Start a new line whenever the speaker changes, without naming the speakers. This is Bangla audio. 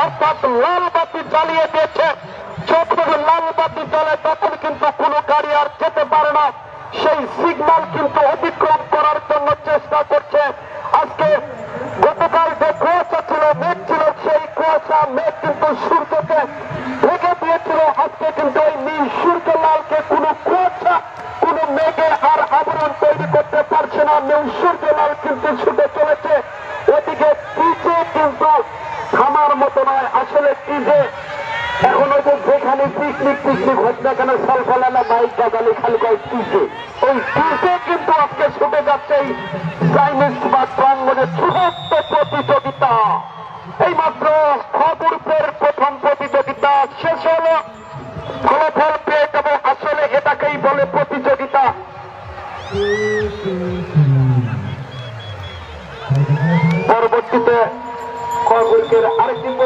অর্থাৎ লাল বাতি জ্বালিয়ে দিয়েছে। যখন লাল বাতি জ্বলে তখন কিন্তু কোনো গাড়ি আর যেতে পারে না। সেই সিগন্যাল কিন্তু অতিক্রম করার জন্য চেষ্টা করছে। আজকে গতকাল যে কুয়াশা ছিল, মেঘ ছিল, সেই কুয়াশা মেঘ কিন্তু সূর্যকে ঢেকে দিয়েছিল। আজকে কিন্তু এই নীল সূর্য লালকে কোনো কুয়াশা, কোনো মেঘে আর আবরণ তৈরি করতে পারছে না। নীল সূর্য লাল কিন্তু ছুটে চলেছে। ওদিকে টিজে কিন্তু থামার মতো নয়। আসলে টিজে এখন ওই যে যেখানে পিকনিক হচ্ছে না কেন, সালফালানা বাইক বাজালে খালি কয় টিজে, ওই টিজে কিন্তু আজকে ছুটে যাচ্ছে এই চাইনিজ বা প্রাঙ্গনে ছোট্ট প্রতিযোগিতা। এই মাত্র